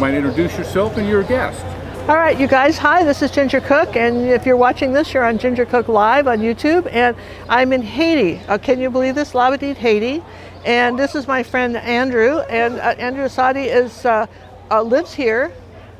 might introduce yourself and your guest. All right, you guys, hi, this is Ginger Cook, and if you're watching this, you're on Ginger Cook Live on YouTube, and I'm in Haiti. Can you believe this? Labadee, Haiti. And this is my friend Andrew, and Andrew Asadi lives here,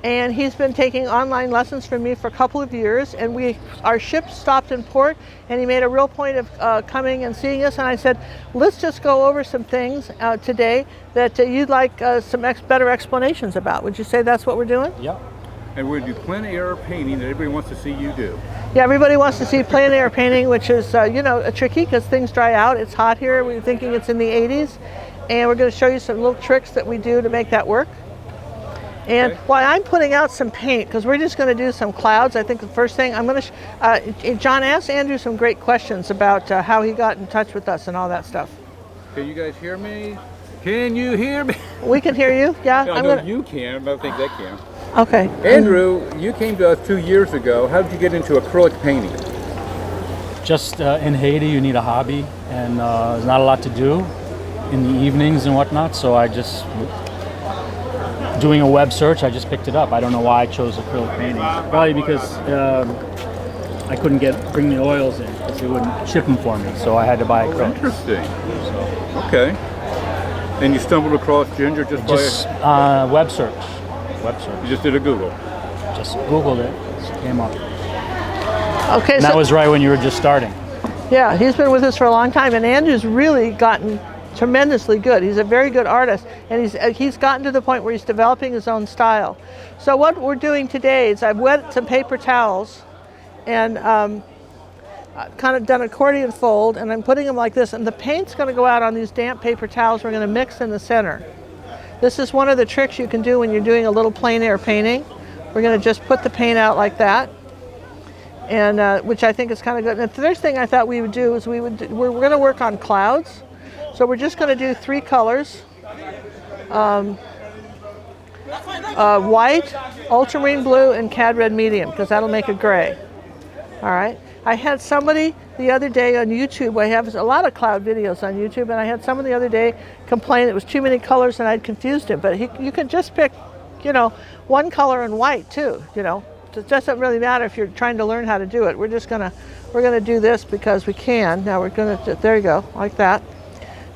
and he's been taking online lessons from me for a couple of years, and our ship stopped in port, and he made a real point of coming and seeing us, and I said, let's just go over some things today that you'd like some better explanations about. Would you say that's what we're doing? Yeah. And we're going to do plein air painting that everybody wants to see you do. Yeah, everybody wants to see plein air painting, which is, tricky because things dry out. It's hot here. We're thinking it's in the 80s. And we're going to show you some little tricks that we do to make that work. And while I'm putting out some paint, because we're just going to do some clouds, I think the first thing I'm going to, John asked Andrew some great questions about how he got in touch with us and all that stuff. Can you guys hear me? Can you hear me? We can hear you, yeah. I know you can, but I think they can. Okay. Andrew, you came to us 2 years ago. How did you get into acrylic painting? Just in Haiti, you need a hobby, and there's not a lot to do in the evenings and whatnot, so I just, doing a web search, I just picked it up. I don't know why I chose acrylic painting. Probably because I couldn't bring the oils in, because they wouldn't ship them for me, so I had to buy acrylic. Interesting. Okay. And you stumbled across Ginger just by web search. You just did a Google. Just Googled it. It came up. Okay. And that was right when you were just starting. Yeah, he's been with us for a long time, and Andrew's really gotten tremendously good. He's a very good artist, and he's gotten to the point where he's developing his own style. So what we're doing today is I've wet some paper towels, and kind of done accordion fold, and I'm putting them like this, and the paint's going to go out on these damp paper towels. We're going to mix in the center. This is one of the tricks you can do when you're doing a little plein air painting. We're going to just put the paint out like that, and which I think is kind of good. And the third thing I thought we would do is we're going to work on clouds. So we're just going to do 3 colors: white, ultramarine blue, and cad red medium, because that'll make a gray. All right. I had somebody the other day on YouTube, I have a lot of cloud videos on YouTube, and I had someone the other day complain it was too many colors and I'd confused him. But you can just pick, one color and white too, It doesn't really matter if you're trying to learn how to do it. We're gonna do this because we can. Now there you go, like that.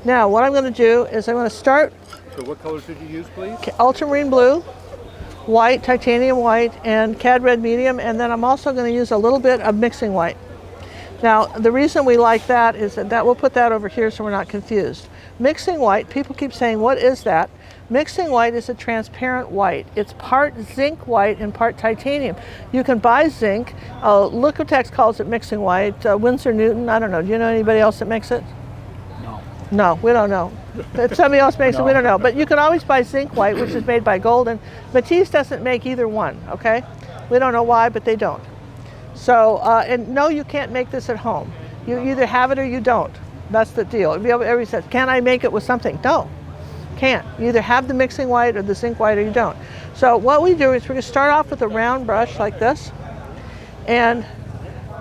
Now what I'm gonna do is I'm gonna start. So what colors did you use, please? Ultramarine blue, white, titanium white, and cad red medium, and then I'm also going to use a little bit of mixing white. Now the reason we like that is that we'll put that over here so we're not confused. Mixing white, people keep saying, what is that? Mixing white is a transparent white. It's part zinc white and part titanium. You can buy zinc. Liquitex calls it mixing white. Winsor Newton, I don't know. Do you know anybody else that makes it? No, we don't know. If somebody else makes it, we don't know. But you can always buy zinc white, which is made by Golden. Matisse doesn't make either one, okay? We don't know why, but they don't. So, and no, you can't make this at home. You either have it or you don't. That's the deal. Everybody says, can I make it with something? No, can't. You either have the mixing white or the zinc white or you don't. So what we do is we're going to start off with a round brush like this. And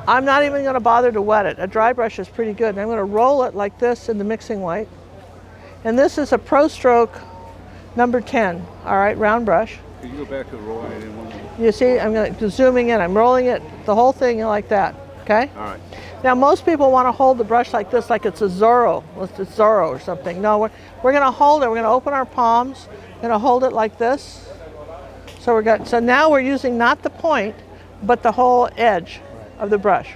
I'm not even going to bother to wet it. A dry brush is pretty good. And I'm going to roll it like this in the mixing white. And this is a Pro Stroke number 10. All right, round brush. Can you go back to rolling it in one more? You see, I'm going to zooming in. I'm rolling it, the whole thing like that. Okay? All right. Now most people want to hold the brush like this, like it's a Zorro. It's Zorro or something. No, we're going to hold it. We're going to open our palms. We're going to hold it like this. So now we're using not the point, but the whole edge of the brush.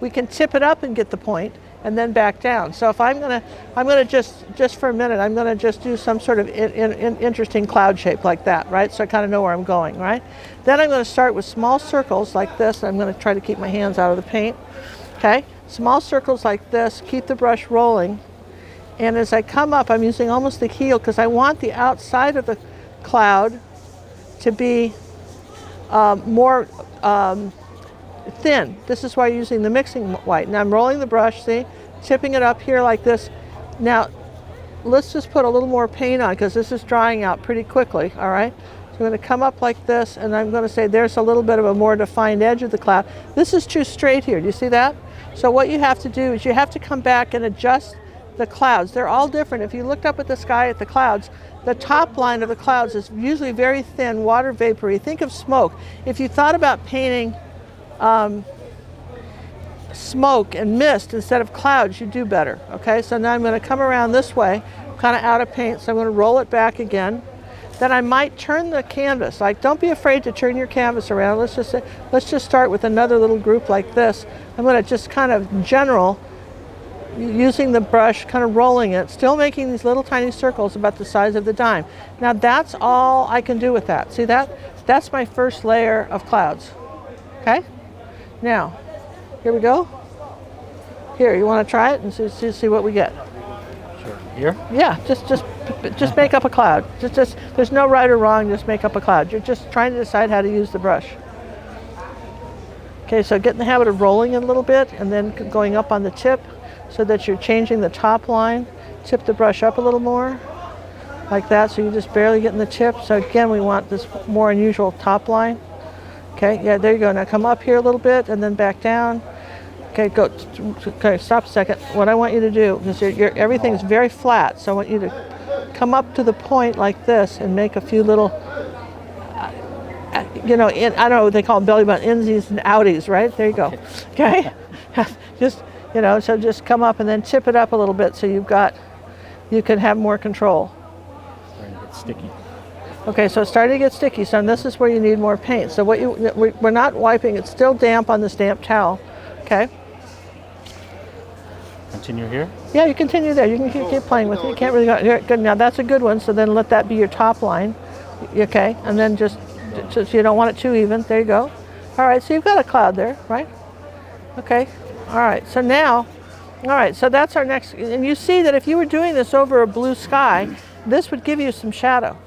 We can tip it up and get the point, and then back down. So if I'm gonna just for a minute, I'm gonna just do some sort of interesting cloud shape like that, right? So I kind of know where I'm going, right? Then I'm gonna start with small circles like this. I'm gonna try to keep my hands out of the paint. Okay, small circles like this. Keep the brush rolling, and as I come up, I'm using almost the heel because I want the outside of the cloud to be more thin. This is why I'm using the mixing white. Now I'm rolling the brush, see, tipping it up here like this. Now let's just put a little more paint on because this is drying out pretty quickly, all right? So I'm going to come up like this, and I'm going to say there's a little bit of a more defined edge of the cloud. This is too straight here. Do you see that? So what you have to do is you have to come back and adjust the clouds. They're all different. If you looked up at the sky at the clouds, the top line of the clouds is usually very thin, water vapory. Think of smoke. If you thought about painting smoke and mist instead of clouds, you do better. Okay, so now I'm going to come around this way, kind of out of paint, so I'm going to roll it back again. Then I might turn the canvas. Like, don't be afraid to turn your canvas around. Let's just start with another little group like this. I'm going to just kind of general, using the brush, kind of rolling it, still making these little tiny circles about the size of the dime. Now that's all I can do with that. See that? That's my first layer of clouds. Okay? Now, here we go. Here, you want to try it and see what we get? Sure. Here? Yeah, just make up a cloud. Just there's no right or wrong, just make up a cloud. You're just trying to decide how to use the brush. Okay, so get in the habit of rolling it a little bit and then going up on the tip so that you're changing the top line. Tip the brush up a little more, like that, so you're just barely getting the tip. So again, we want this more unusual top line. Okay, yeah, there you go. Now come up here a little bit and then back down. Okay, go. Okay, stop a second. What I want you to do, because everything's very flat, so I want you to come up to the point like this and make a few little, you know, I don't know what they call them, belly button, insies and outies, right? There you go. Okay, just, you know, so just come up and then tip it up a little bit so you can have more control. Starting to get sticky. Okay, so it's starting to get sticky, so this is where you need more paint. So we're not wiping, it's still damp on this damp towel. Okay. Continue here? Yeah, you continue there. You can keep playing with it. You can't really go. Good. Now that's a good one. So then let that be your top line. Okay, and then just you don't want it too even. There you go. All right. So you've got a cloud there, right? Okay. All right. So now, all right. So that's our next. And you see that if you were doing this over a blue sky, this would give you some shadow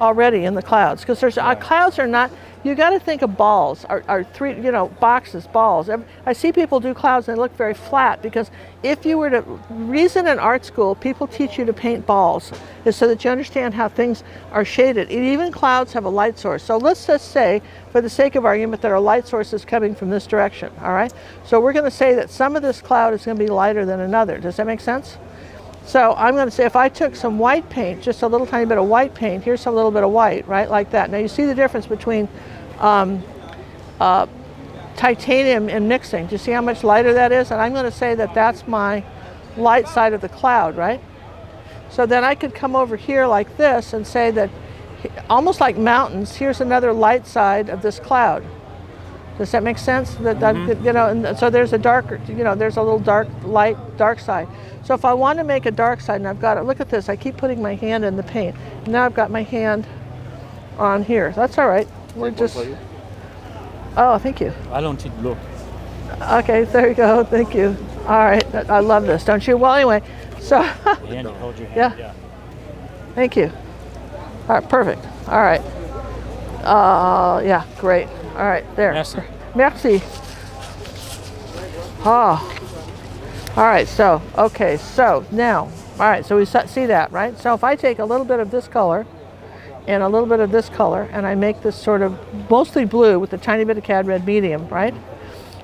already in the clouds, because there's clouds are not. You got to think of balls, or three, you know, boxes, balls. I see people do clouds and they look very flat, because if you were to, reason in art school, people teach you to paint balls, is so that you understand how things are shaded. And even clouds have a light source. So let's just say, for the sake of argument, that our light source is coming from this direction, all right? So we're going to say that some of this cloud is going to be lighter than another. Does that make sense? So I'm going to say if I took some white paint, just a little tiny bit of white paint, here's a little bit of white, right, like that. Now you see the difference between titanium and mixing. Do you see how much lighter that is? And I'm going to say that that's my light side of the cloud, right? So then I could come over here like this and say that, almost like mountains, here's another light side of this cloud. Does that make sense? That you know, and so there's a darker, you know, there's a little dark, light, dark side. So if I want to make a dark side, and I've got it, look at this, I keep putting my hand in the paint. Now I've got my hand on here. That's all right. We're just, oh, thank you. I don't need blue. Okay, there you go, thank you. All right, I love this, don't you? Well, anyway, so. Andy, hold your hand. Yeah. Thank you. All right, perfect. All right. Yeah, great. All right, there. Merci. Merci. Oh. All right, so, okay, so now, all right, so we see that, right? So if I take a little bit of this color and a little bit of this color, and I make this sort of mostly blue with a tiny bit of cad red medium, right?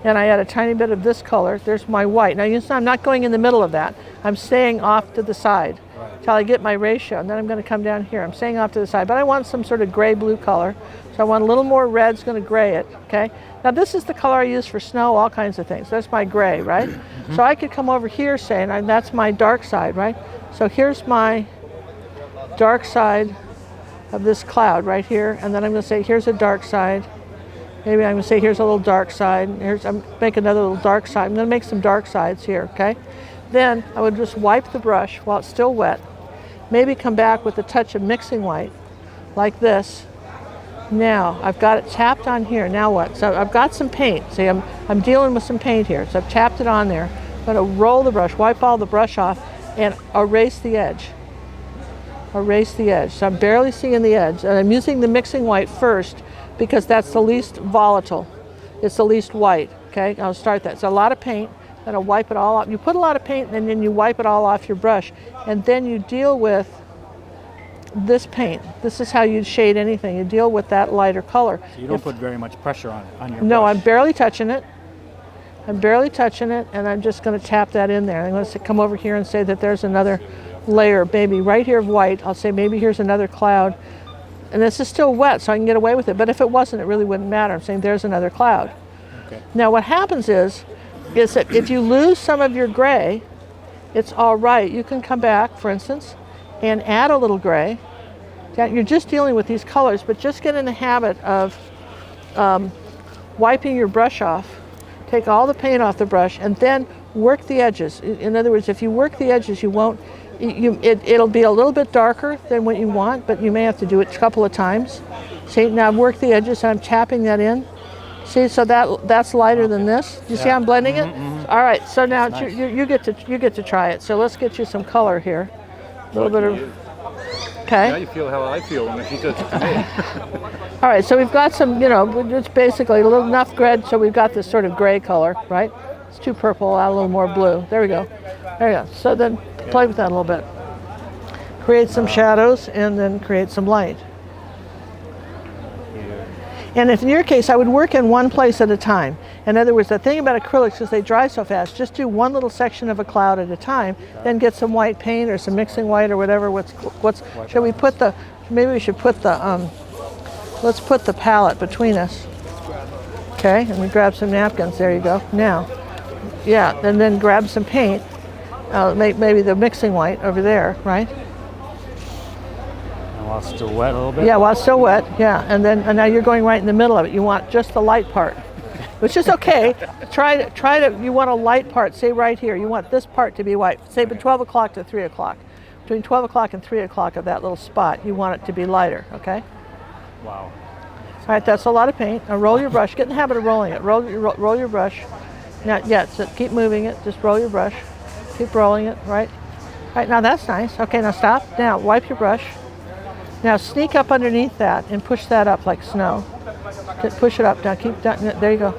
And I add a tiny bit of this color, there's my white. Now you see I'm not going in the middle of that. I'm staying off to the side till I get my ratio, and then I'm going to come down here. I'm staying off to the side, but I want some sort of gray-blue color. So I want a little more red, it's going to gray it, okay? Now this is the color I use for snow, all kinds of things. That's my gray, right? So I could come over here saying, that's my dark side, right? So here's my dark side of this cloud right here, and then I'm going to say, here's a dark side. Maybe I'm going to say, here's a little dark side. I'm make another little dark side. I'm going to make some dark sides here, okay? Then I would just wipe the brush while it's still wet. Maybe come back with a touch of mixing white, like this. Now I've got it tapped on here. Now what? So I've got some paint. See, I'm dealing with some paint here. So I've tapped it on there. I'm going to roll the brush, wipe all the brush off, and erase the edge. Erase the edge. So I'm barely seeing the edge, and I'm using the mixing white first because that's the least volatile. It's the least white. Okay, I'll start that. So a lot of paint. Then I'll wipe it all off. You put a lot of paint, and then you wipe it all off your brush, and then you deal with this paint. This is how you shade anything. You deal with that lighter color. So you don't put very much pressure on your No, brush. I'm barely touching it. I'm barely touching it, and I'm just going to tap that in there. I'm going to come over here and say that there's another layer, maybe right here of white. I'll say maybe here's another cloud. And this is still wet, so I can get away with it. But if it wasn't, it really wouldn't matter. I'm saying there's another cloud. Okay. Now what happens is that if you lose some of your gray, it's all right. You can come back, for instance, and add a little gray. You're just dealing with these colors, but just get in the habit of wiping your brush off. Take all the paint off the brush and then work the edges. In other words, if you work the edges, you won't, it'll be a little bit darker than what you want, but you may have to do it a couple of times. See, now I've worked the edges, I'm tapping that in. See, so that's lighter than this. You see how I'm blending it? All right, so now nice. you get to try it. So let's get you some color here. A little bit of, okay. Now you feel how I feel when she does it to me. All right, so we've got some, it's basically a little enough red, so we've got this sort of gray color, right? It's too purple, add a little more blue. There we go. There we go. So then play with that a little bit. Create some shadows and then create some light. And if in your case, I would work in one place at a time. In other words, the thing about acrylics is they dry so fast, just do one little section of a cloud at a time, then get some white paint or some mixing white or whatever. Should we put the, maybe we should put the, let's put the palette between us. Okay, and we grab some napkins, there you go. Now, yeah, and then grab some paint, maybe the mixing white over there, right? While it's still wet a little bit? Yeah, while it's still wet, yeah. And now you're going right in the middle of it. You want just the light part, which is okay. Try to, you want a light part, say right here. You want this part to be white. Say between 12 o'clock to 3 o'clock. Between 12 o'clock and 3 o'clock of that little spot, you want it to be lighter, okay? Wow. All right, that's a lot of paint. Now roll your brush. Get in the habit of rolling it. Roll your brush. Now, yeah, so keep moving it. Just roll your brush. Keep rolling it, right? All right, now that's nice. Okay, now stop. Now wipe your brush. Now sneak up underneath that and push that up like snow. Push it up. Now keep down. There you go.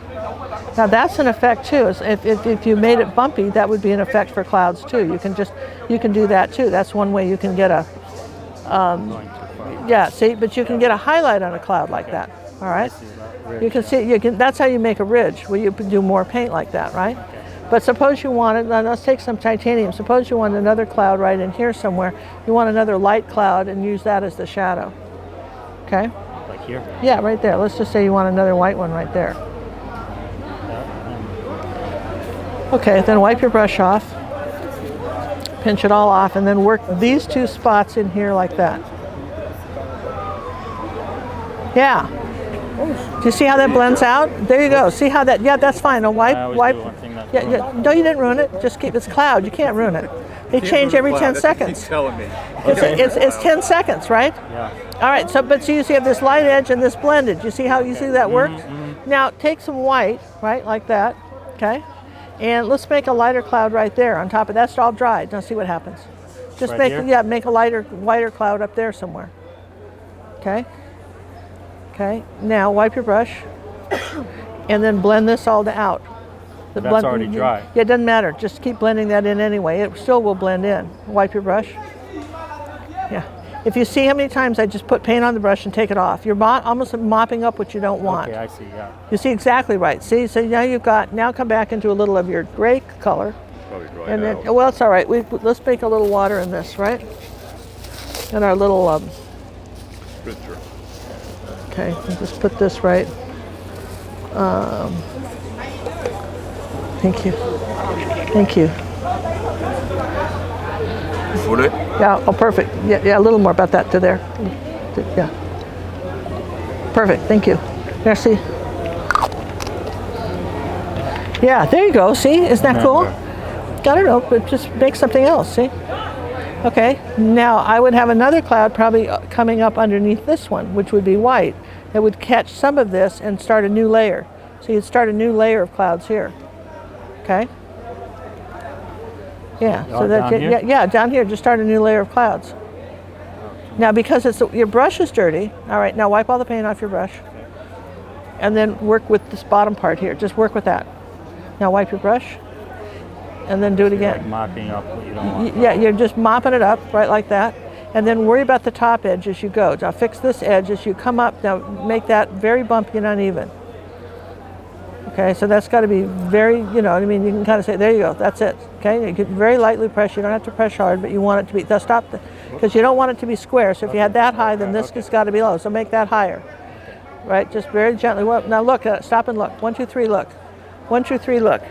Now that's an effect too. If you made it bumpy, that would be an effect for clouds too. You can do that too. That's one way you can get a. Yeah. See, but you can get a highlight on a cloud like that. All right. You can see. That's how you make a ridge. Where you do more paint like that, right? But suppose you wanted, let's take some titanium. Suppose you want another cloud right in here somewhere. You want another light cloud and use that as the shadow. Okay? Like here? Yeah, right there. Let's just say you want another white one right there. Okay, then wipe your brush off. Pinch it all off and then work these two spots in here like that. Yeah. Do you see how that blends out? There you go. See how that, yeah, that's fine. Now wipe. Yeah, no, you didn't ruin it. Just keep, it's cloud. You can't ruin it. They change every 10 seconds. He's telling me. It's 10 seconds, right? Yeah. All right, so you see you have this light edge and this blended. You see how easily that works? Now take some white, right, like that, okay? And let's make a lighter cloud right there on top of that's all dried. Now see what happens. Just right make a whiter cloud up there somewhere. Okay? Okay, now wipe your brush and then blend this all out. That's already dry. Yeah, it doesn't matter. Just keep blending that in anyway. It still will blend in. Wipe your brush. Yeah. If you see how many times I just put paint on the brush and take it off, you're almost mopping up what you don't want. Okay, I see, yeah. You see exactly right. See, so now come back into a little of your gray color. Probably dry And then, out. well, it's all right. Let's make a little water in this, right? In our little, Spritzer. okay, I'll just put this right. Thank you. Thank you. Would it? Yeah, oh, perfect. Yeah, a little more about that to there. Yeah. Perfect, thank you. Merci. Yeah, there you go, see? Isn't that cool? Got it up, but just make something else, see? Okay, now I would have another cloud probably coming up underneath this one, which would be white. It would catch some of this and start a new layer. So you'd start a new layer of clouds here. Okay? Yeah, so that down here? yeah, down here, just start a new layer of clouds. Now because your brush is dirty, all right, now wipe all the paint off your brush. And then work with this bottom part here. Just work with that. Now wipe your brush and then do it again. Like mopping up what you don't want. Yeah, you're just mopping it up, right, like that. And then worry about the top edge as you go. Now fix this edge as you come up. Now make that very bumpy and uneven. Okay, so that's got to be very, you know what I mean? You can kind of say, there you go, that's it. Okay, you can very lightly press. You don't have to press hard, but you want it to be, because you don't want it to be square. So if you had that high, then this has got to be low. So make that higher. Right, just very gently. Well, now look, stop and look. 1, 2, 3, look. 1, 2, 3, look.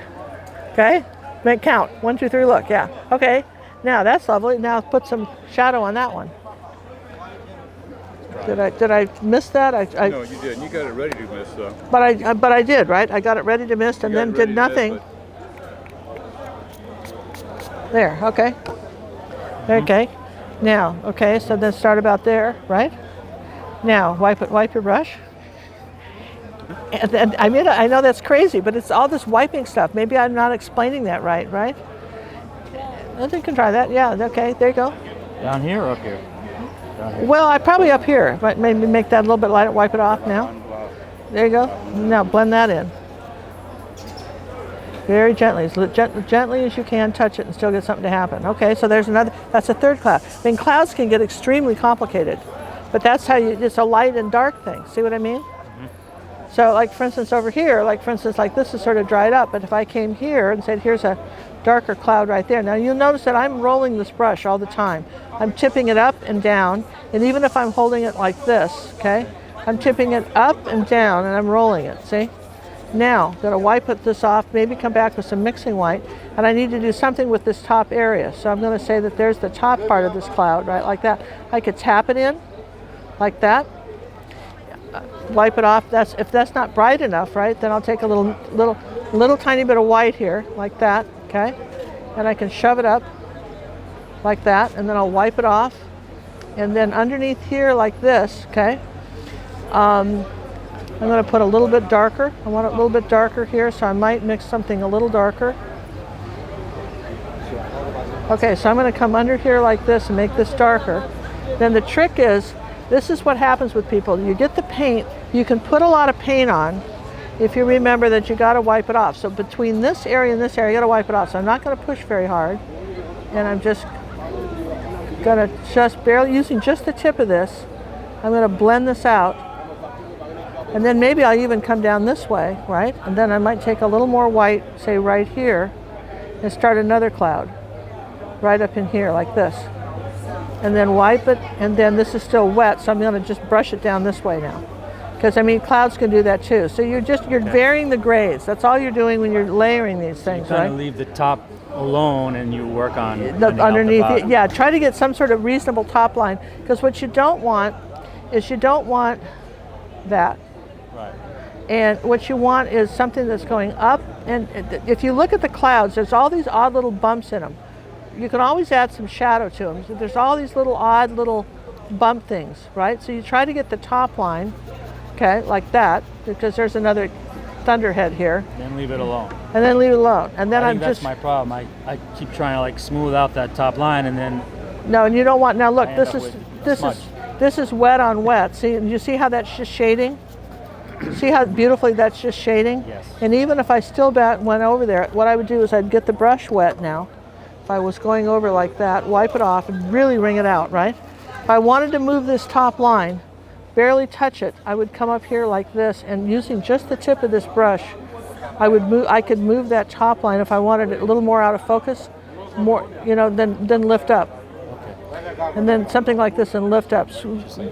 Okay, make count. 1, 2, 3, look. Yeah. Okay. Now that's lovely. Now put some shadow on that one. Did I miss that? No, you didn't. You got it ready to miss though. But I did, right? I got it ready to mist and then did nothing. There. Okay. Okay. Now, okay. So then start about there, right? Now wipe your brush. And I mean, I know that's crazy, but it's all this wiping stuff. Maybe I'm not explaining that right? I think you can try that. Yeah. Okay. There you go. Down here or up here? Well, I probably up here, but maybe make that a little bit lighter. Wipe it off now. There you go. Now blend that in. Very gently, as gently as you can, touch it and still get something to happen. Okay, so there's another, that's a third cloud. I mean, clouds can get extremely complicated, but that's how it's a light and dark thing. See what I mean? Mm-hmm. So like for instance over here, like this is sort of dried up, but if I came here and said, here's a darker cloud right there. Now you'll notice that I'm rolling this brush all the time. I'm tipping it up and down, and even if I'm holding it like this, okay, I'm tipping it up and down and I'm rolling it, see? Now, I'm gonna wipe this off, maybe come back with some mixing white, and I need to do something with this top area. So I'm gonna say that there's the top part of this cloud, right, like that. I could tap it in, like that. Wipe it off. If that's not bright enough, right, then I'll take a little tiny bit of white here, like that, okay? And I can shove it up, like that, and then I'll wipe it off. And then underneath here, like this, okay? I'm going to put a little bit darker. I want it a little bit darker here, so I might mix something a little darker. Okay, so I'm going to come under here like this and make this darker. Then the trick is, this is what happens with people. You get the paint, you can put a lot of paint on if you remember that you got to wipe it off. So between this area and this area, you got to wipe it off. So I'm not going to push very hard, and I'm just going to barely, using just the tip of this, I'm going to blend this out. And then maybe I'll even come down this way, right? And then I might take a little more white, say right here, and start another cloud right up in here like this. And then wipe it, and then this is still wet, so I'm going to just brush it down this way now. Because I mean, clouds can do that too. So you're varying the grades. That's all you're doing when you're layering these things, right? You kind of leave the top alone and you work on underneath it. Yeah, try to get some sort of reasonable top line, because what you don't want is that. Right. And what you want is something that's going up. And if you look at the clouds, there's all these odd little bumps in them. You can always add some shadow to them. So there's all these little odd little bump things, right? So you try to get the top line, okay, like that, because there's another thunderhead here. Then leave it alone. And then leave it alone. And then that's my problem. I keep trying to like smooth out that top line, and then no, and you don't want. Now look, this is wet on wet. See, you see how that's just shading? See how beautifully that's just shading? Yes. And even if I still went over there, what I would do is I'd get the brush wet now. If I was going over like that, wipe it off and really wring it out, right? If I wanted to move this top line, barely touch it, I would come up here like this, and using just the tip of this brush, I could move that top line if I wanted it a little more out of focus, more, then lift up. And then something like this and lift up,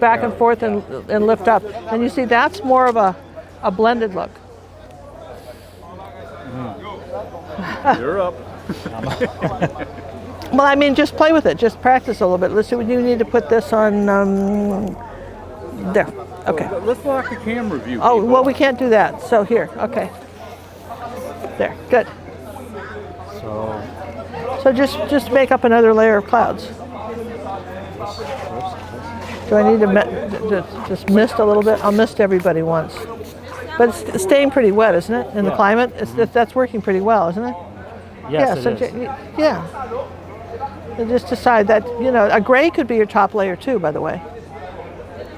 back and forth and lift up. And you see, that's more of a blended look. You're up. Well, I mean, just play with it. Just practice a little bit. Let's see, you need to put this on there. Okay. Let's lock the camera view. Oh, people. well, we can't do that. So here, okay. There, good. So just make up another layer of clouds. Do I need to just mist a little bit? I'll mist everybody once. But it's staying pretty wet, isn't it? In the climate, that's working pretty well, isn't it? Yes, it is. Yeah. And just decide that, a gray could be your top layer too, by the way.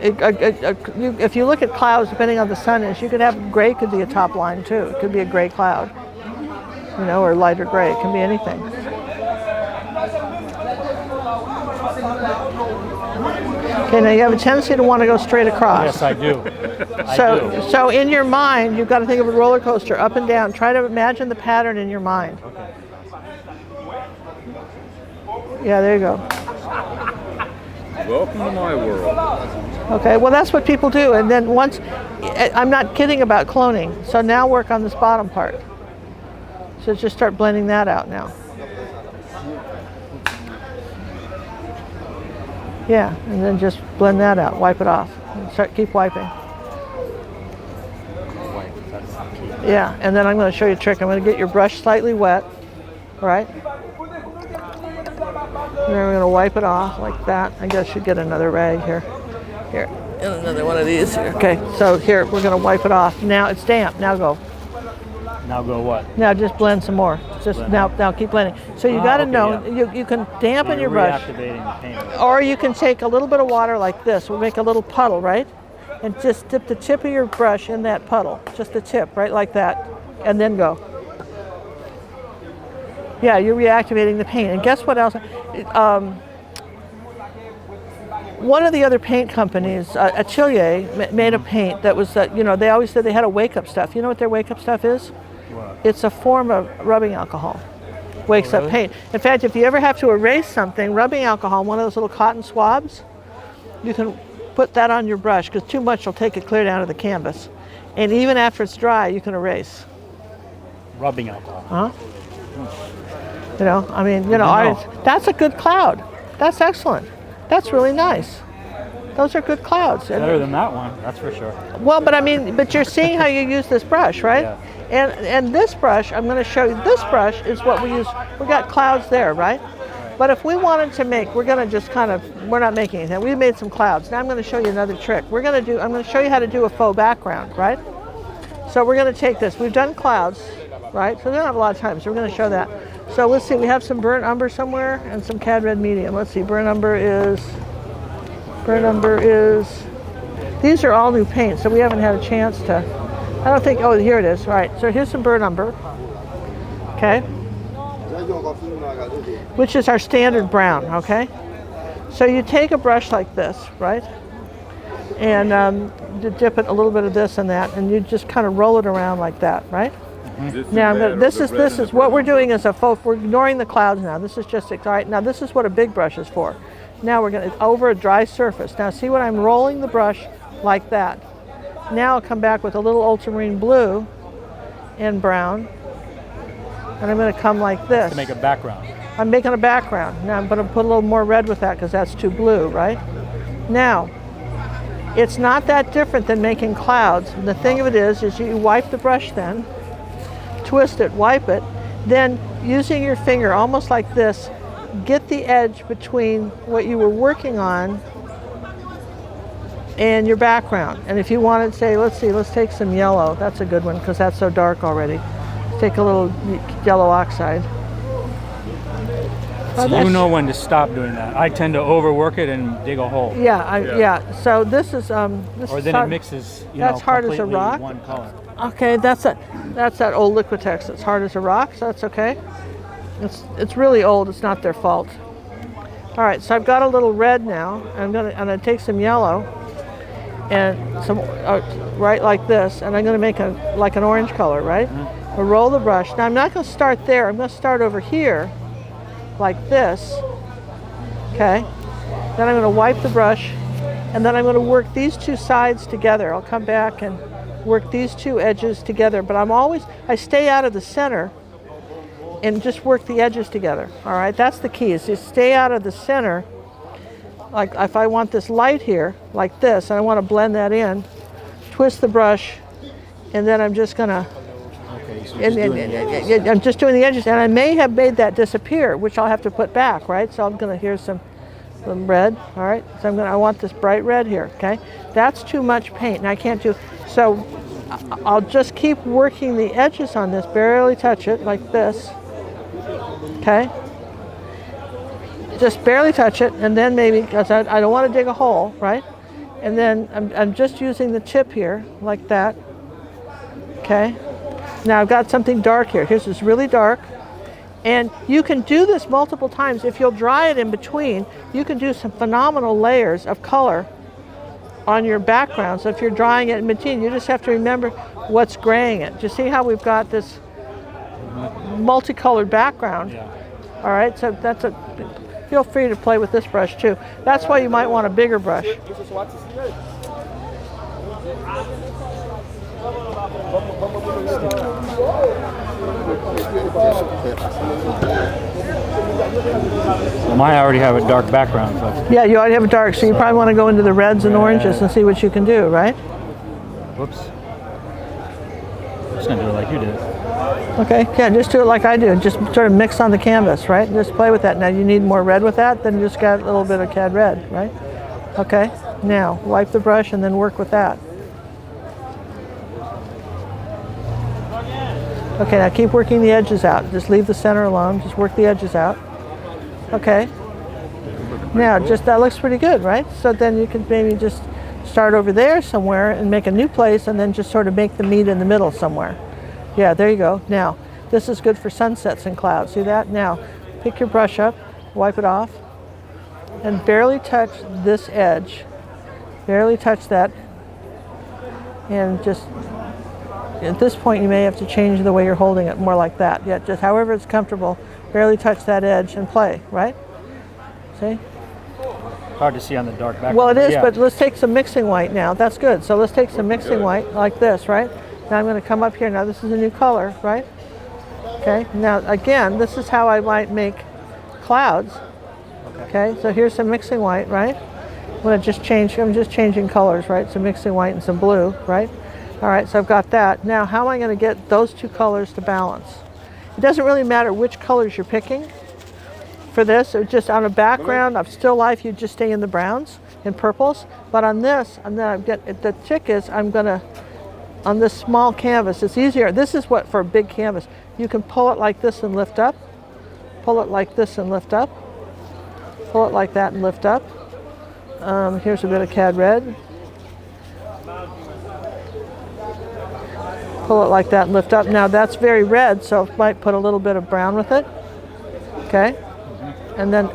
If you look at clouds, depending on the sun is, you could have gray could be a top line too. It could be a gray cloud, or lighter gray. It can be anything. Okay, now you have a tendency to want to go straight across. Yes, I do. So in your mind, you've got to think of a roller coaster, up and down. Try to imagine the pattern in your mind. Okay. Yeah, there you go. Welcome to my world. Okay, well that's what people do. And then once, I'm not kidding about cloning. So now work on this bottom part. So just start blending that out now. Yeah, and then just blend that out, wipe it off. And keep wiping. Yeah, and then I'm going to show you a trick. I'm going to get your brush slightly wet, right? And then we're going to wipe it off like that. I guess you get another rag here. Here, and another one of these here. Okay, so here, we're going to wipe it off. Now it's damp. Now go. Now go what? Now just blend some more. Just now keep blending. So you got to know, yeah. you can dampen your brush. Reactivating the paint. Or you can take a little bit of water like this. We'll make a little puddle, right? And just dip the tip of your brush in that puddle. Just the tip, right like that. And then go. Yeah, you're reactivating the paint. And guess what else? One of the other paint companies, Acrylic, made a paint that was, you know, they always said they had a wake-up stuff. You know what their wake-up stuff is? What? It's a form of rubbing alcohol. Wakes up paint. In fact, if you ever have to erase something, rubbing alcohol, one of those little cotton swabs, you can put that on your brush because too much will take it clear down to the canvas. And even after it's dry, you can erase. Rubbing alcohol. Huh? You know, I mean, you know, that's a good cloud. That's excellent. That's really nice. Those are good clouds. Better than that one, that's for sure. Well, but I mean, but you're seeing how you use this brush, right? Yeah. And this brush, I'm going to show you, this brush is what we use. We got clouds there, right? But if we wanted to make, we're going to just kind of, we're not making anything. We made some clouds. Now I'm going to show you another trick. I'm going to show you how to do a faux background, right? So we're going to take this. We've done clouds, right? So we don't have a lot of time, so we're going to show that. So let's see, we have some burnt umber somewhere and some cad red medium. Let's see, burnt umber is, these are all new paints, so we haven't had a chance to, I don't think, oh, here it is, right. So here's some burnt umber, okay? Which is our standard brown, okay? So you take a brush like this, right? And you dip it a little bit of this and that, and you just kind of roll it around like that, right? Now, this is what we're doing is we're ignoring the clouds now. This is just, all right, now this is what a big brush is for. Now we're going to, over a dry surface. Now see what I'm rolling the brush like that. Now I'll come back with a little ultramarine blue and brown. And I'm going to come like this. To make a background. I'm making a background. Now I'm going to put a little more red with that because that's too blue, right? Now, it's not that different than making clouds. The thing of it is you wipe the brush then, twist it, wipe it, then using your finger almost like this, get the edge between what you were working on and your background. And if you wanted to say, let's see, let's take some yellow. That's a good one because that's so dark already. Take a little yellow oxide. So you know when to stop doing that. I tend to overwork it and dig a hole. Yeah. So this is this or is then hard. it mixes, That's hard as a rock. One color. Okay, that's that old Liquitex. It's hard as a rock, so that's okay. It's really old. It's not their fault. All right, so I've got a little red now. I'm gonna take some yellow and some right like this, and I'm gonna make like an orange color, right? I'll roll the brush. Now I'm not gonna start there. I'm gonna start over here, like this. Okay. Then I'm gonna wipe the brush, and then I'm gonna work these two sides together. I'll come back and work these two edges together, but I stay out of the center and just work the edges together. All right, that's the key, is just stay out of the center. Like if I want this light here, like this, and I want to blend that in, twist the brush, and then I'm just gonna, I'm just doing the edges, and I may have made that disappear, which I'll have to put back, right? So I'm gonna, here's some red, all right? So I want this bright red here, okay? That's too much paint, and I can't do, so I'll just keep working the edges on this, barely touch it, like this, okay? Just barely touch it, and then maybe, because I don't want to dig a hole, right? And then I'm just using the tip here, like that, okay? Now I've got something dark here. Here's this really dark, and you can do this multiple times. If you'll dry it in between, you can do some phenomenal layers of color on your background. So if you're drying it in between, you just have to remember what's graying it. Do you see how we've got this multicolored background? Yeah. All right, so that's feel free to play with this brush too. That's why you might want a bigger brush. I already have a dark background. So. Yeah, you already have a dark, so you probably want to go into the reds and oranges and see what you can do, right? Whoops. I'm just gonna do it like you did. Okay, yeah, just do it like I do. Just sort of mix on the canvas, right? Just play with that. Now you need more red with that, then just got a little bit of cad red, right? Okay, now wipe the brush and then work with that. Okay, now keep working the edges out. Just leave the center alone, just work the edges out. Okay. Now, just that looks pretty good, right? So then you can maybe just start over there somewhere and make a new place and then just sort of make the meet in the middle somewhere. Yeah, there you go. Now, this is good for sunsets and clouds. See that? Now, pick your brush up, wipe it off, and barely touch this edge. Barely touch that. And just, at this point, you may have to change the way you're holding it, more like that. Yeah, just however it's comfortable, barely touch that edge and play, right? See? Hard to see on the dark background. Well, it is, yeah. but let's take some mixing white now. That's good. So let's take some mixing white like this, right? Now I'm going to come up here. Now this is a new color, right? Okay. Now again, this is how I might make clouds. Okay. So here's some mixing white, right? I'm going to just change. I'm just changing colors, right? Some mixing white and some blue, right? All right. So I've got that. Now how am I going to get those two colors to balance? It doesn't really matter which colors you're picking. For this, or just on a background of still life, you just stay in the browns and purples. But on this, and then the trick is I'm gonna, on this small canvas, it's easier. This is what for a big canvas. You can pull it like this and lift up. Pull it like this and lift up. Pull it like that and lift up. Here's a bit of cad red. Pull it like that and lift up. Now that's very red, so I might put a little bit of brown with it. Okay. And then,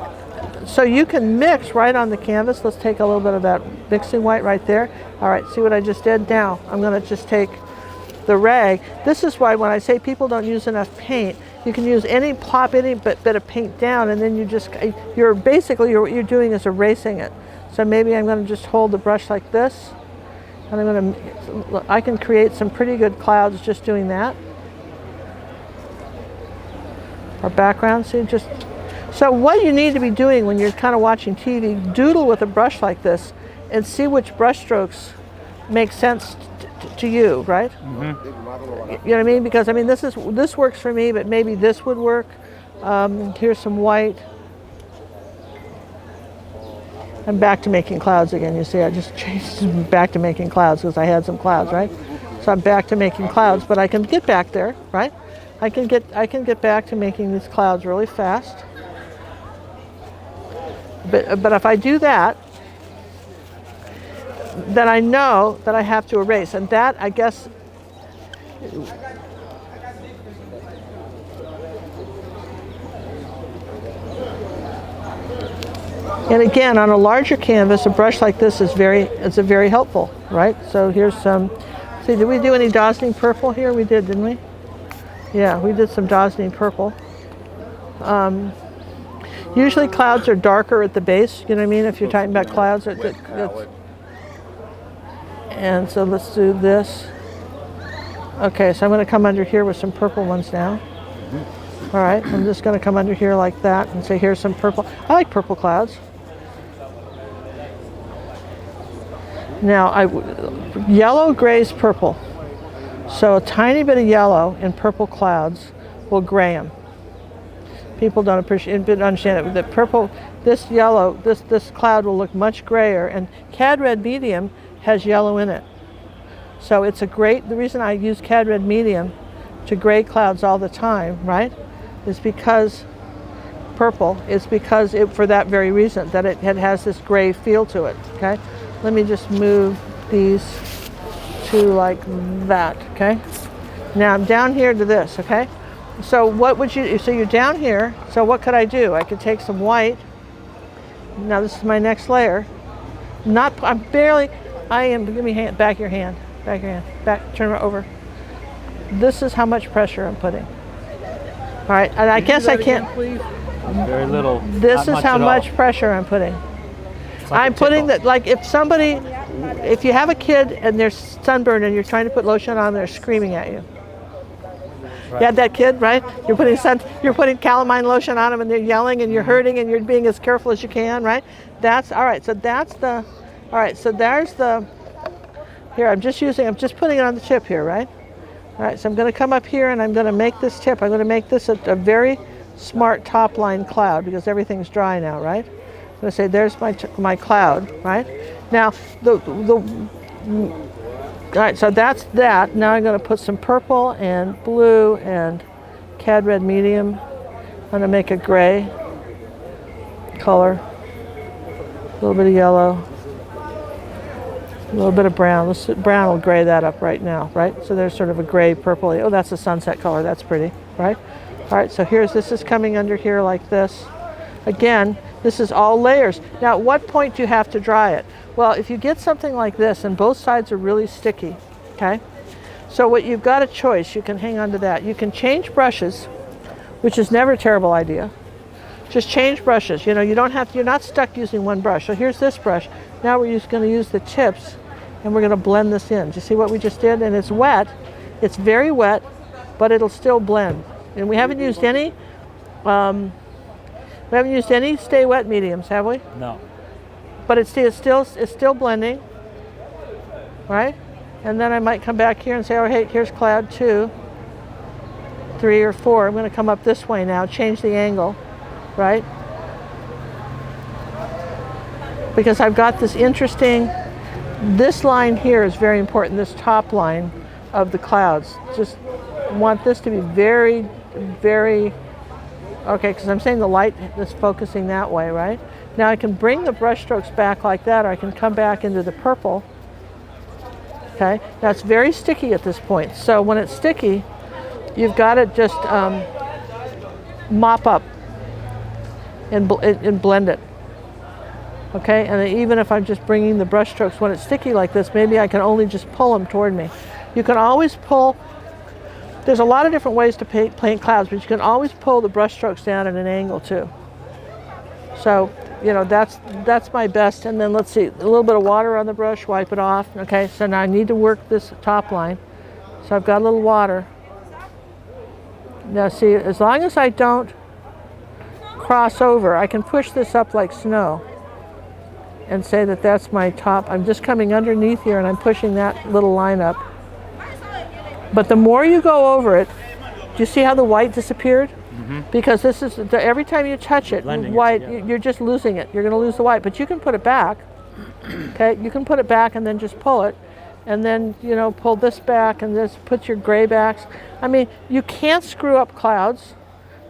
so you can mix right on the canvas. Let's take a little bit of that mixing white right there. All right, see what I just did? Now, I'm gonna just take the rag. This is why when I say people don't use enough paint, you can use plop any bit of paint down, and then you're basically, what you're doing is erasing it. So maybe I'm gonna just hold the brush like this, and I can create some pretty good clouds just doing that. Or background, see, just, so what you need to be doing when you're kind of watching TV, doodle with a brush like this and see which brush strokes make sense to you, right? Mm-hmm. You know what I mean? Because I mean, this works for me, but maybe this would work. Here's some white. I'm back to making clouds again. You see, I just changed back to making clouds because I had some clouds, right? So I'm back to making clouds, but I can get back there, right? I can get back to making these clouds really fast. But if I do that, then I know that I have to erase, and that, I guess, and again, on a larger canvas, a brush like this is very helpful, right? So here's some, see, did we do any Dazzling purple here? We did, didn't we? Yeah, we did some Dazzling purple. Usually clouds are darker at the base, you know what I mean? If you're talking about clouds. And so let's do this. Okay, so I'm going to come under here with some purple ones now. All right, I'm just going to come under here like that and say, here's some purple. I like purple clouds. Now, yellow grays purple. So a tiny bit of yellow in purple clouds will gray them. People don't understand it. The purple, this yellow, this cloud will look much grayer, and cad red medium has yellow in it. So it's the reason I use cad red medium to gray clouds all the time, right, is because purple, is because for that very reason, that it has this gray feel to it, okay? Let me just move these to like that, okay? Now I'm down here to this, okay? So you're down here, so what could I do? I could take some white. Now this is my next layer. Give me back your hand, turn it over. This is how much pressure I'm putting. All right, and I guess I can't. Very little. This not is how at all. much pressure I'm putting. It's like I'm a putting tickle. that, like if you have a kid and they're sunburned and you're trying to put lotion on, they're screaming at you. Right. You had that kid, right? You're putting calamine lotion on them and they're yelling and you're hurting and you're being as careful as you can, right? That's, all right, so that's the, all right, so there's the, here, I'm just putting it on the tip here, right? All right, so I'm gonna come up here and I'm gonna make this tip, I'm gonna make this a very smart top line cloud because everything's dry now, right? I'm gonna say there's my cloud, right? Now, all right, so that's that. Now I'm going to put some purple and blue and cad red medium. I'm going to make a gray color, a little bit of yellow, a little bit of brown. Brown will gray that up right now, right? So there's sort of a gray purple. Oh, that's a sunset color. That's pretty, right? All right, so this is coming under here like this. Again, this is all layers. Now, at what point do you have to dry it? Well, if you get something like this and both sides are really sticky, okay? So what you've got a choice, you can hang on to that. You can change brushes, which is never a terrible idea. Just change brushes. You know, you're not stuck using one brush. So here's this brush. Now we're just going to use the tips and we're going to blend this in. Do you see what we just did? And it's wet. It's very wet, but it'll still blend. And we haven't used any stay wet mediums, have we? No. But it's still blending, right? And then I might come back here and say, oh, hey, here's cloud 2, 3, or 4. I'm going to come up this way now, change the angle, right? Because I've got this this line here is very important, this top line of the clouds. Just want this to be very, very, okay, because I'm saying the light is focusing that way, right? Now I can bring the brush strokes back like that, or I can come back into the purple. Okay, now it's very sticky at this point. So when it's sticky, you've got to just mop up and blend it. Okay, and even if I'm just bringing the brush strokes when it's sticky like this, maybe I can only just pull them toward me. You can always pull. There's a lot of different ways to paint clouds, but you can always pull the brush strokes down at an angle too. So, you know, that's my best. And then let's see, a little bit of water on the brush, wipe it off. Okay, so now I need to work this top line. So I've got a little water. Now see, as long as I don't cross over, I can push this up like snow and say that that's my top. I'm just coming underneath here and I'm pushing that little line up. But the more you go over it, do you see how the white disappeared? Mm-hmm. Because this is, every time you touch it, white, you're just losing it. You're going to lose the white, but you can put it back. Okay, you can put it back and then just pull it. And then, you know, pull this back and just put your gray backs. I mean, you can't screw up clouds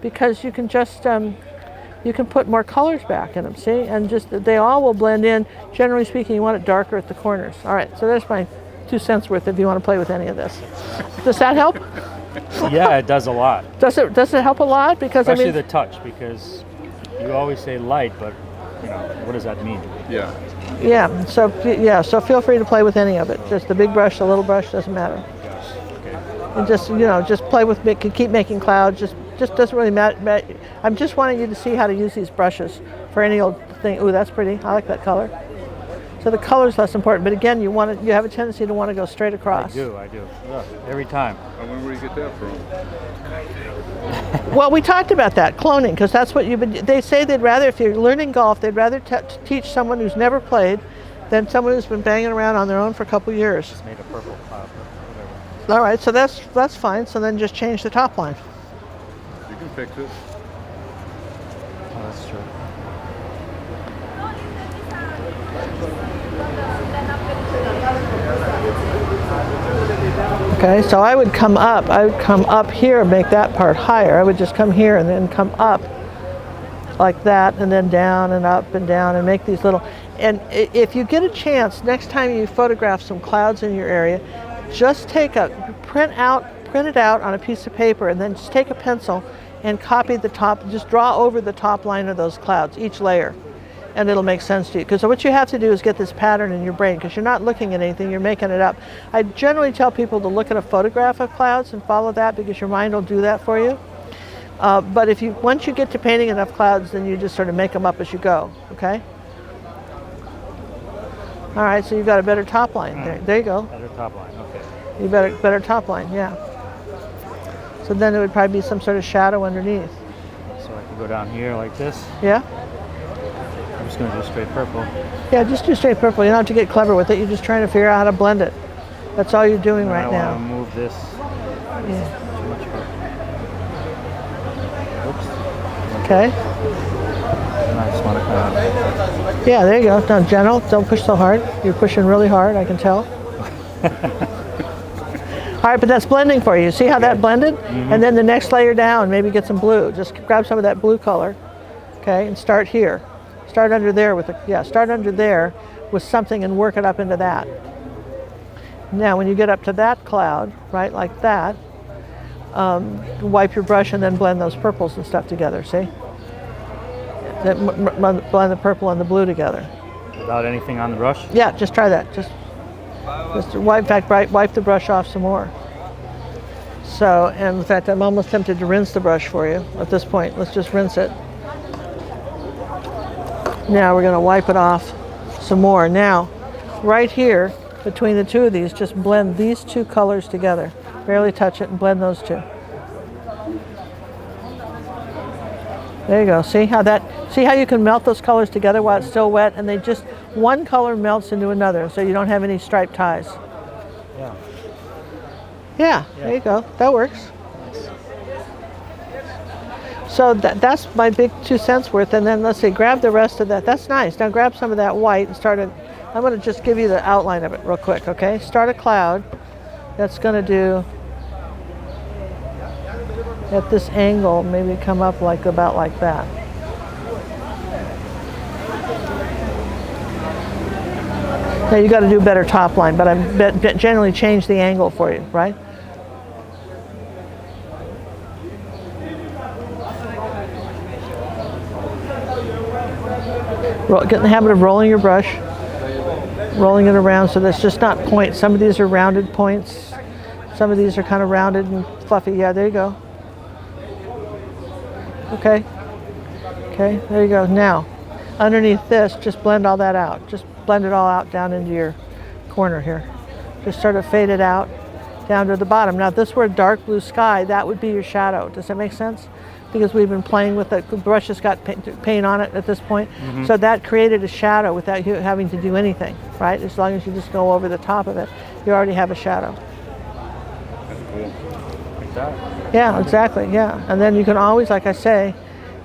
because you can just, you can put more colors back in them, see? And just, they all will blend in. Generally speaking, you want it darker at the corners. All right, so there's my 2 cents worth if you want to play with any of this. Does that help? Yeah, it does a lot. Does it help a lot? Because especially I mean, the touch, because you always say light, but you know, what does that mean? Yeah. Yeah. So feel free to play with any of it. Just the big brush, the little brush, doesn't matter. Okay. And just, you know, just play with, keep making clouds. Just doesn't really matter. I'm just wanting you to see how to use these brushes for any old thing. Ooh, that's pretty. I like that color. So the color's less important, but again, you have a tendency to want to go straight across. I do. Yeah, every time. I wonder where you get that from. Well, we talked about that, cloning, because that's what they say they'd rather, if you're learning golf, they'd rather teach someone who's never played than someone who's been banging around on their own for a couple years. Just made a purple cloud, whatever. All right, so that's fine. So then just change the top line. You can fix it. Oh, that's true. Okay, so I would come up here and make that part higher. I would just come here and then come up like that and then down and up and down and make these little, and if you get a chance, next time you photograph some clouds in your area, just print it out on a piece of paper and then just take a pencil and copy the top, just draw over the top line of those clouds, each layer. And it'll make sense to you. Because what you have to do is get this pattern in your brain, because you're not looking at anything, you're making it up. I generally tell people to look at a photograph of clouds and follow that, because your mind will do that for you. But if you once you get to painting enough clouds, then you just sort of make them up as you go. Okay. All right. So you've got a better top line. There you go. Better top line. Okay. You better top line. Yeah. So then it would probably be some sort of shadow underneath. So I can go down here like this. Yeah. I'm just going to do straight purple. Yeah. Just do straight purple. You don't have to get clever with it. You're just trying to figure out how to blend it. That's all you're doing right I now. want to move this. Yeah. Too much purple. Oops. Okay. And I just want to kind of... Yeah, there you go. Now, gentle. Don't push so hard. You're pushing really hard, I can tell. All right, but that's blending for you. See how that blended? And then the next layer down, maybe get some blue. Just grab some of that blue color, okay, and start here. Start under there with start under there with something and work it up into that. Now, when you get up to that cloud, right, like that, wipe your brush and then blend those purples and stuff together, see? Blend the purple and the blue together. Without anything on the brush? Yeah, just try that. Just wipe, in fact, wipe the brush off some more. So, and in fact, I'm almost tempted to rinse the brush for you at this point. Let's just rinse it. Now we're going to wipe it off some more. Now, right here, between the two of these, just blend these two colors together. Barely touch it and blend those two. There you go. See how you can melt those colors together while it's still wet, and they just, one color melts into another, so you don't have any striped ties. Yeah. Yeah, there you go. That works. So that's my big 2 cents worth, and then let's see, grab the rest of that. That's nice. Now grab some of that white and start it. I'm going to just give you the outline of it real quick, okay? Start a cloud that's going to do, at this angle, maybe come up like about like that. Now you got to do a better top line, but I'm generally change the angle for you, right? Get in the habit of rolling your brush, rolling it around so that's just not points. Some of these are rounded points. Some of these are kind of rounded and fluffy. Yeah, there you go. Okay. Okay, there you go. Now, underneath this, just blend all that out. Just blend it all out down into your corner here. Just sort of fade it out down to the bottom. Now, if this were a dark blue sky, that would be your shadow. Does that make sense? Because we've been playing with it. The brush has got paint on it at this point. So that created a shadow without you having to do anything, right? As long as you just go over the top of it, you already have a shadow. That's cool. Like that? Yeah, exactly, yeah. And then you can always, like I say,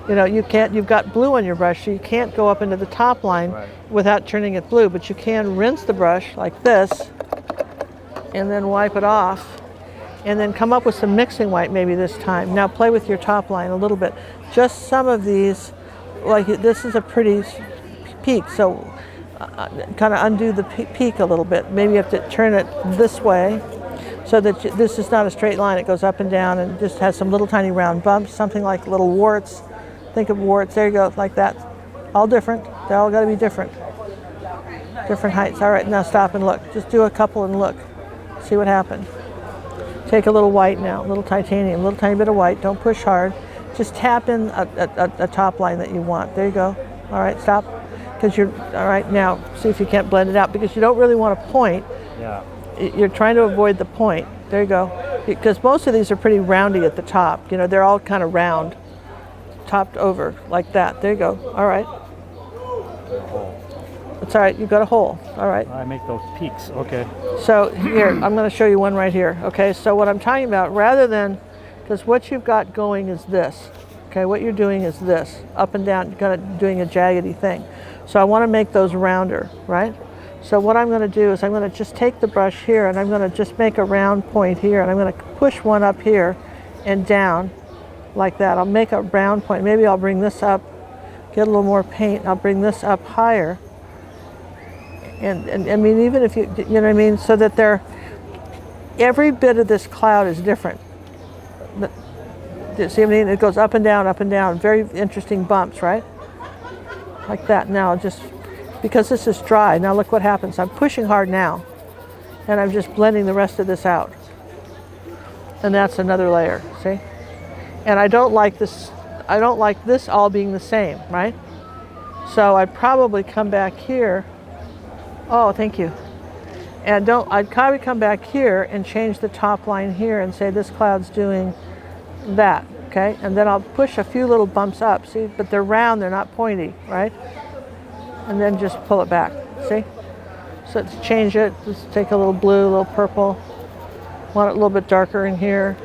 you know, you've got blue on your brush, so you can't go up into the top line without turning it blue, but you can rinse the brush like this and then wipe it off. And then come up with some mixing white maybe this time. Now play with your top line a little bit. Just some of these, like this is a pretty peak, so kind of undo the peak a little bit. Maybe you have to turn it this way so that this is not a straight line. It goes up and down and just has some little tiny round bumps, something like little warts. Think of warts, there you go, like that. All different, they all gotta be different. Different heights. All right, now stop and look. Just do a couple and look. See what happened. Take a little white now, a little titanium, a little tiny bit of white. Don't push hard. Just tap in a top line that you want. There you go. All right, stop. Because you're, all right, now see if you can't blend it out because you don't really want to point. Yeah. You're trying to avoid the point. There you go. Because most of these are pretty roundy at the top. You know, they're all kind of round, topped over like that. There you go. All right. It's all right, you've got a hole. All right. I make those peaks, okay. So here, I'm going to show you one right here. Okay, so what I'm talking about, rather than, because what you've got going is this. Okay, what you're doing is this, up and down, kind of doing a jaggedy thing. So I want to make those rounder, right? So what I'm going to do is I'm going to just take the brush here and I'm going to just make a round point here and I'm going to push one up here and down like that. I'll make a round point. Maybe I'll bring this up, get a little more paint. I'll bring this up higher. And I mean, even if you know what I mean, so that every bit of this cloud is different. See what I mean? It goes up and down, very interesting bumps, right? Like that. Now, just because this is dry, now look what happens. I'm pushing hard now, and I'm just blending the rest of this out. And that's another layer, see? And I don't like this all being the same, right? So I'd probably come back here. Oh, thank you. And I'd probably come back here and change the top line here and say this cloud's doing that, okay? And then I'll push a few little bumps up, see? But they're round, they're not pointy, right? And then just pull it back, see? So to change it, just take a little blue, a little purple. Want it a little bit darker in here.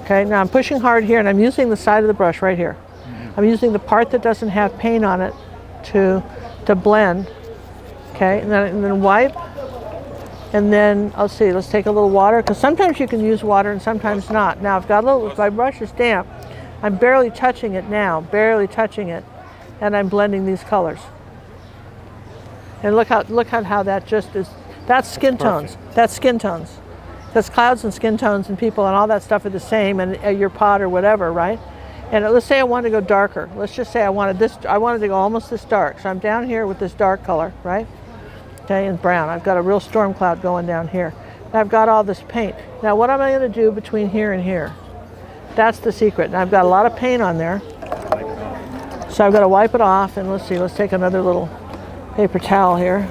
Okay, now I'm pushing hard here and I'm using the side of the brush right here. I'm using the part that doesn't have paint on it to blend. Okay, and then wipe. And then, let's see, let's take a little water, because sometimes you can use water and sometimes not. Now I've got a little, if my brush is damp, I'm barely touching it now, barely touching it, and I'm blending these colors. And look at how that just is, that's skin tones, that's skin tones. Because clouds and skin tones and people and all that stuff are the same, and your pot or whatever, right? And let's say I want to go darker. Let's just say I wanted to go almost this dark. So I'm down here with this dark color, right? Okay, and brown. I've got a real storm cloud going down here. And I've got all this paint. Now what am I going to do between here and here? That's the secret. And I've got a lot of paint on there. So I've got to wipe it off, and let's see, let's take another little paper towel here.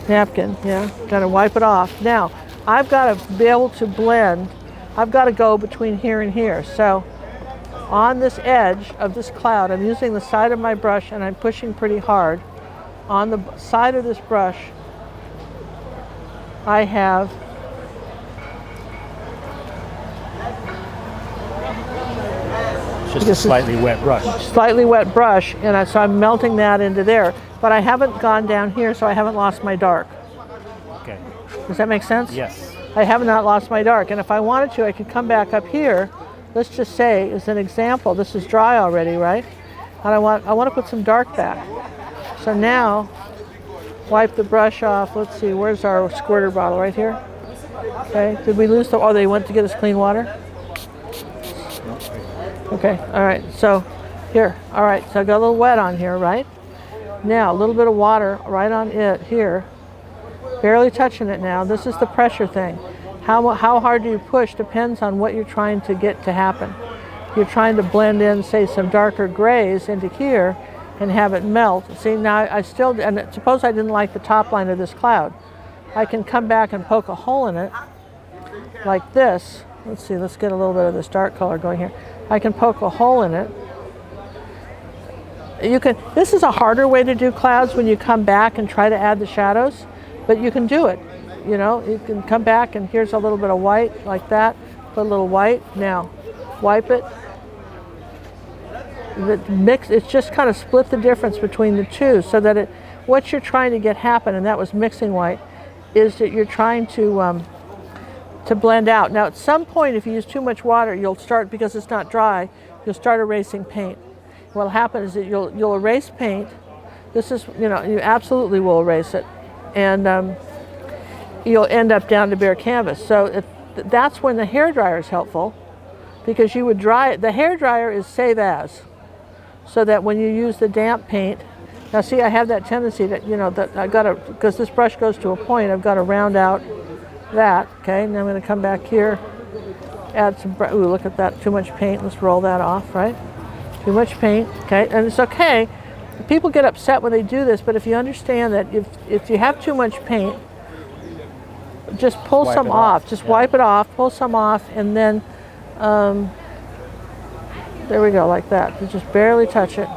Napkin, yeah. Got to wipe it off. Now, I've got to be able to blend. I've got to go between here and here. So on this edge of this cloud, I'm using the side of my brush and I'm pushing pretty hard. On the side of this brush, I have just a slightly wet brush. Slightly wet brush, and so I'm melting that into there. But I haven't gone down here, so I haven't lost my dark. Okay. Does that make sense? Yes. I have not lost my dark, and if I wanted to, I could come back up here. Let's just say, as an example, this is dry already, right? And I want to put some dark back. So now, wipe the brush off. Let's see, where's our squirter bottle? Right here. Okay. Did we lose the? Oh, they went to get us clean water. Okay. All right. So here. All right. So I got a little wet on here, right? Now a little bit of water right on it here. Barely touching it now. This is the pressure thing. How hard do you push depends on what you're trying to get to happen. You're trying to blend in, say, some darker grays into here and have it melt. See, now I still, and suppose I didn't like the top line of this cloud. I can come back and poke a hole in it like this. Let's see, let's get a little bit of this dark color going here. I can poke a hole in it. This is a harder way to do clouds when you come back and try to add the shadows, but you can do it. You know, you can come back and here's a little bit of white like that, put a little white. Now, wipe it. It's just kind of split the difference between the two so that what you're trying to get happen, and that was mixing white, is that you're trying to blend out. Now, at some point, if you use too much water, you'll start, because it's not dry, you'll start erasing paint. What'll happen is that you'll erase paint. This is, you know, you absolutely will erase it. And you'll end up down to bare canvas. So that's when the hairdryer is helpful, because you would dry it. The hairdryer is save as, so that when you use the damp paint, now see, I have that tendency that, you know, that I gotta, because this brush goes to a point, I've got to round out that, okay? And I'm gonna come back here, add some, ooh, look at that, too much paint. Let's roll that off, right? Too much paint, okay? And it's okay. People get upset when they do this, but if you understand that if you have too much paint, just pull some off. Just wipe it off, pull some off, and then there we go, like that. You just barely touch it.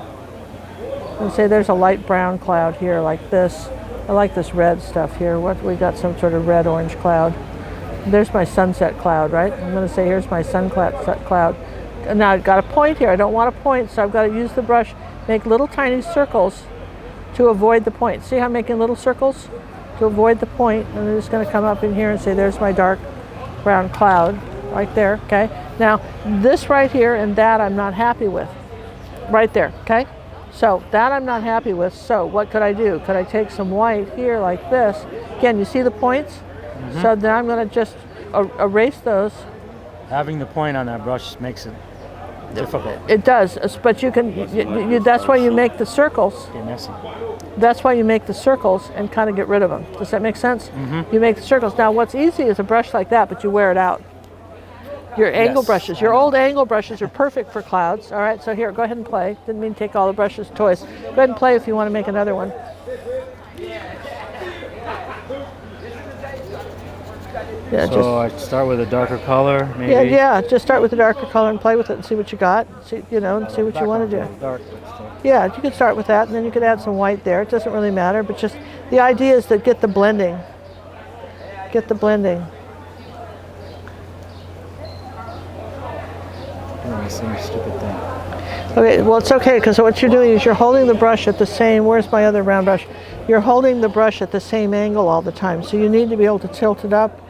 And say there's a light brown cloud here, like this. I like this red stuff here. We got some sort of red-orange cloud. There's my sunset cloud, right? I'm going to say here's my sunset cloud. And now I've got a point here. I don't want a point, so I've got to use the brush, make little tiny circles to avoid the point. See how I'm making little circles? To avoid the point, and I'm just going to come up in here and say there's my dark brown cloud right there, okay? Now this right here and that I'm not happy with, right there, okay? So that I'm not happy with, so what could I do? Could I take some white here like this? Again, you see the points? Mm-hmm. So then I'm going to just erase those. Having the point on that brush makes it difficult. It does, but you can, that's why you make the circles. Get messy. That's why you make the circles and kind of get rid of them. Does that make sense? Mm-hmm. You make the circles. Now what's easy is a brush like that, but you wear it out. Your angle Yes, brushes. I Your know. old angle brushes are perfect for clouds. All right, so here, go ahead and play. Didn't mean to take all the brushes toys. Go ahead and play if you want to make another one. Yeah, So I start with a darker color, maybe. yeah. Just start with the darker color and play with it and see what you got. See, and see what you want to do. Dark, but still. Yeah, you could start with that, and then you could add some white there. It doesn't really matter, but just the idea is to get the blending. Get the blending. Doing the same stupid thing. Okay, well it's okay because what you're doing is you're holding the brush at the same, where's my other round brush? You're holding the brush at the same angle all the time. So you need to be able to tilt it up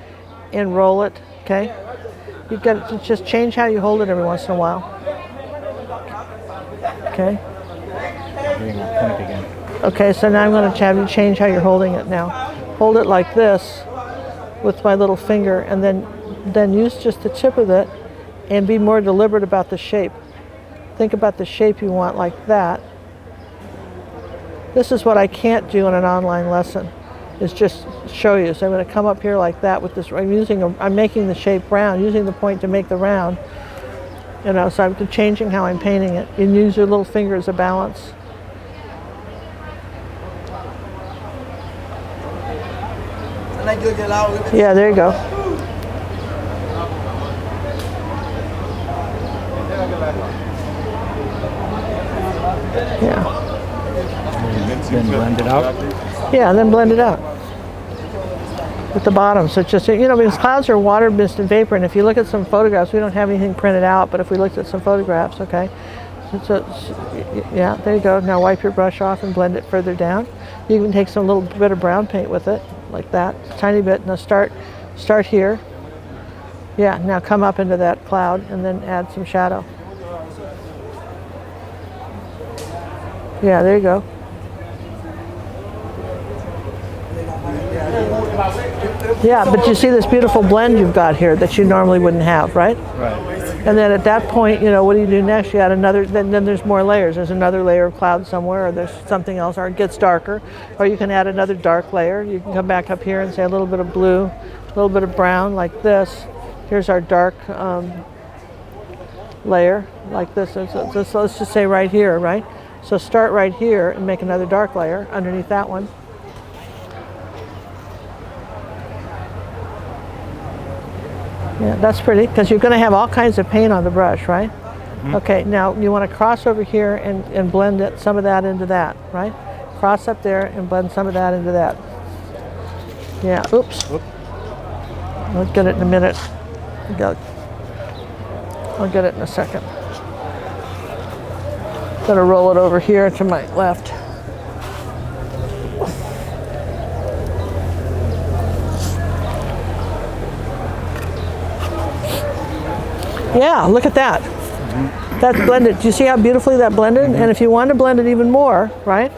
and roll it, okay? You've got to just change how you hold it every once in a while. Okay? Doing my point again. Okay, so now I'm going to have you change how you're holding it now. Hold it like this with my little finger and then use just the tip of it and be more deliberate about the shape. Think about the shape you want like that. This is what I can't do in an online lesson, is just show you. So I'm going to come up here like that with this. I'm making the shape round, using the point to make the round. So I'm changing how I'm painting it. You use your little finger as a balance. Yeah, there you go. Yeah. Then blend it out. Yeah, and then blend it out with the bottom. So it's just, because clouds are water, mist, and vapor. And if you look at some photographs, we don't have anything printed out, but if we looked at some photographs, okay. Yeah, there you go. Now wipe your brush off and blend it further down. You can take some little bit of brown paint with it, like that, tiny bit. Now start here. Yeah, now come up into that cloud and then add some shadow. Yeah, there you go. Yeah, but you see this beautiful blend you've got here that you normally wouldn't have, right? Right. And then at that point, what do you do next? You add another, then there's more layers. There's another layer of cloud somewhere, or there's something else, or it gets darker. Or you can add another dark layer. You can come back up here and say a little bit of blue, a little bit of brown, like this. Here's our dark layer, like this. So let's just say right here, right? So start right here and make another dark layer underneath that one. Yeah, that's pretty, because you're going to have all kinds of paint on the brush, right? Mm-hmm. Okay, now you want to cross over here and blend some of that into that, right? Cross up there and blend some of that into that. Yeah, oops. I'll get it in a minute. I'll get it in a second. Gonna roll it over here to my left. Yeah, look at that. That's blended. Do you see how beautifully that blended? And if you want to blend it even more, right?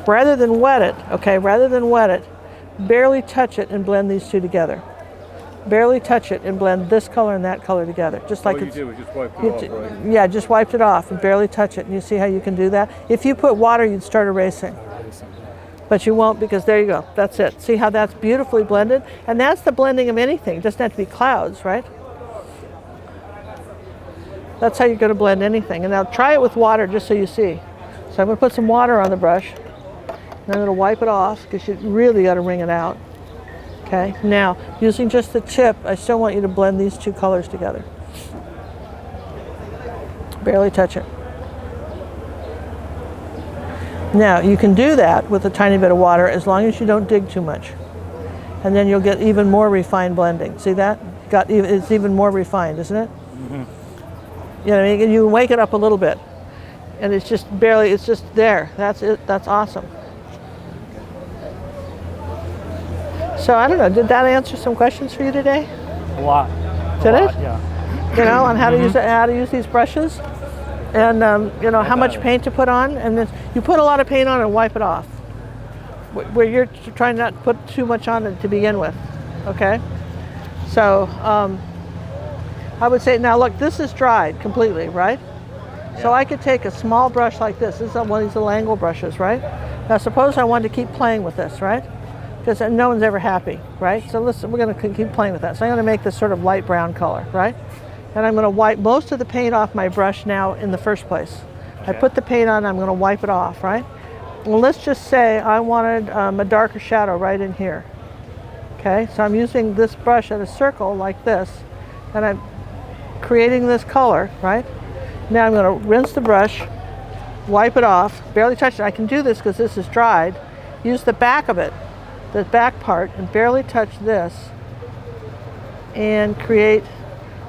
Rather than wet it, barely touch it and blend these two together. Barely touch it and blend this color and that color together. Just like all you did was just wipe it off, right? Yeah, just wiped it off and barely touch it. And you see how you can do that? If you put water, you'd start erasing. But you won't, because there you go. That's it. See how that's beautifully blended? And that's the blending of anything. It doesn't have to be clouds, right? That's how you're going to blend anything. And now try it with water just so you see. So I'm going to put some water on the brush. And I'm going to wipe it off, because you really got to wring it out. Okay, now using just the tip, I still want you to blend these two colors together. Barely touch it. Now you can do that with a tiny bit of water as long as you don't dig too much. And then you'll get even more refined blending. See that? It's even more refined, isn't it? Mm-hmm. And you wake it up a little bit. And it's just barely, it's just there. That's it. That's awesome. So I don't know, did that answer some questions for you today? A lot. Did it? Yeah. On how to use it, how to use these brushes, and how much paint to put on, and then you put a lot of paint on and wipe it off. Where you're trying not to put too much on it to begin with, okay? So I would say, now look, this is dried completely, right? Yeah. So I could take a small brush like this. This is one of these little angle brushes, right? Now suppose I wanted to keep playing with this, right? Because no one's ever happy, right? So listen, we're going to keep playing with that. So I'm going to make this sort of light brown color, right? and I'm going to wipe most of the paint off my brush now in the first place. I put the paint on, I'm going to wipe it off, right? Well, let's just say I wanted a darker shadow right in here. Okay, so I'm using this brush at a circle like this, and I'm creating this color, right? Now I'm going to rinse the brush, wipe it off, barely touch it. I can do this because this is dried. Use the back of it, the back part, and barely touch this, and create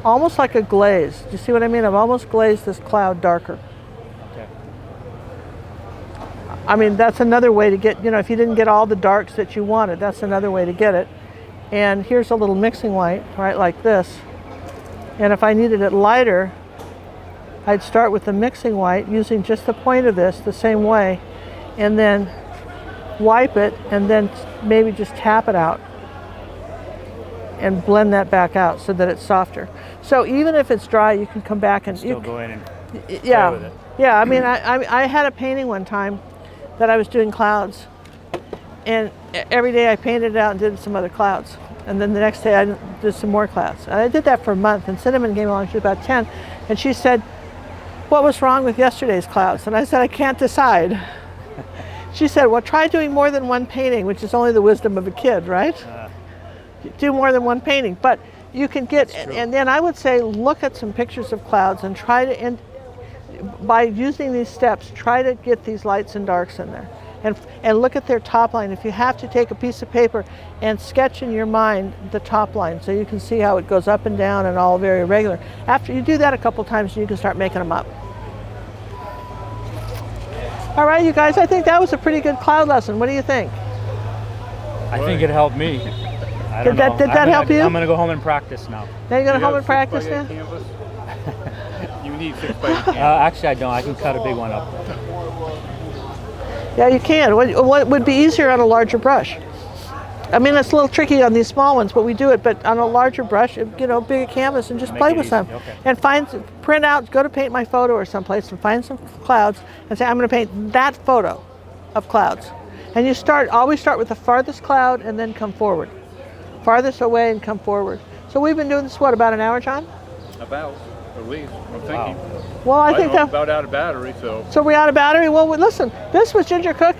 almost like a glaze. Do you see what I mean? I've almost glazed this cloud darker. Okay. I mean, that's another way to get, you know, if you didn't get all the darks that you wanted, that's another way to get it. And here's a little mixing white, right, like this. And if I needed it lighter, I'd start with the mixing white using just the point of this the same way, and then wipe it, and then maybe just tap it out and blend that back out so that it's softer. So even if it's dry, you can come back and Still go in and yeah, play with it. yeah. I mean, I had a painting one time that I was doing clouds, and every day I painted it out and did some other clouds, and then the next day I did some more clouds. And I did that for a month, and Cinnamon came along. She was about 10, and she said, "What was wrong with yesterday's clouds?" And I said, "I can't decide." She said, "Well, try doing more than one painting," which is only the wisdom of a kid, right? Do more than one painting, but you can get, and then I would say look at some pictures of clouds and try to, and by using these steps, try to get these lights and darks in there, and look at their top line. If you have to, take a piece of paper and sketch in your mind the top line so you can see how it goes up and down and all very irregular. After you do that a couple times, you can start making them up. All right, you guys, I think that was a pretty good cloud lesson. What do you think? I think it helped me. I don't know. Did that help you? I'm going to go home and practice now. Now you're going to home and practice now? You need 6x8 canvas. Actually, I don't. I can cut a big one up. Yeah, you can. What would be easier on a larger brush? I mean, it's a little tricky on these small ones, but we do it. But on a larger brush, you know, bigger canvas, and just Make play it with easy. some. Okay. And print out, go to Paint My Photo or someplace and find some clouds and say, I'm going to paint that photo of clouds. And you always start with the farthest cloud and then come forward. Farthest away and come forward. So we've been doing this, what, about an hour, John? About, at least, I'm thinking. Well, I think I'm that. about out of battery, so. So we're out of battery? Well, listen, this was Ginger Cook,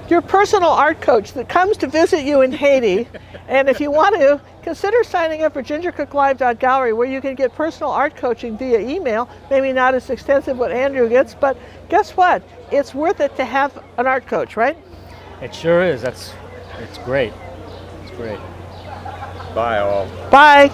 your personal art coach that comes to visit you in Haiti. And if you want to, consider signing up for gingercooklive.gallery, where you can get personal art coaching via email. Maybe not as extensive what Andrew gets, but guess what? It's worth it to have an art coach, right? It sure is. It's great. It's great. Bye all. Bye.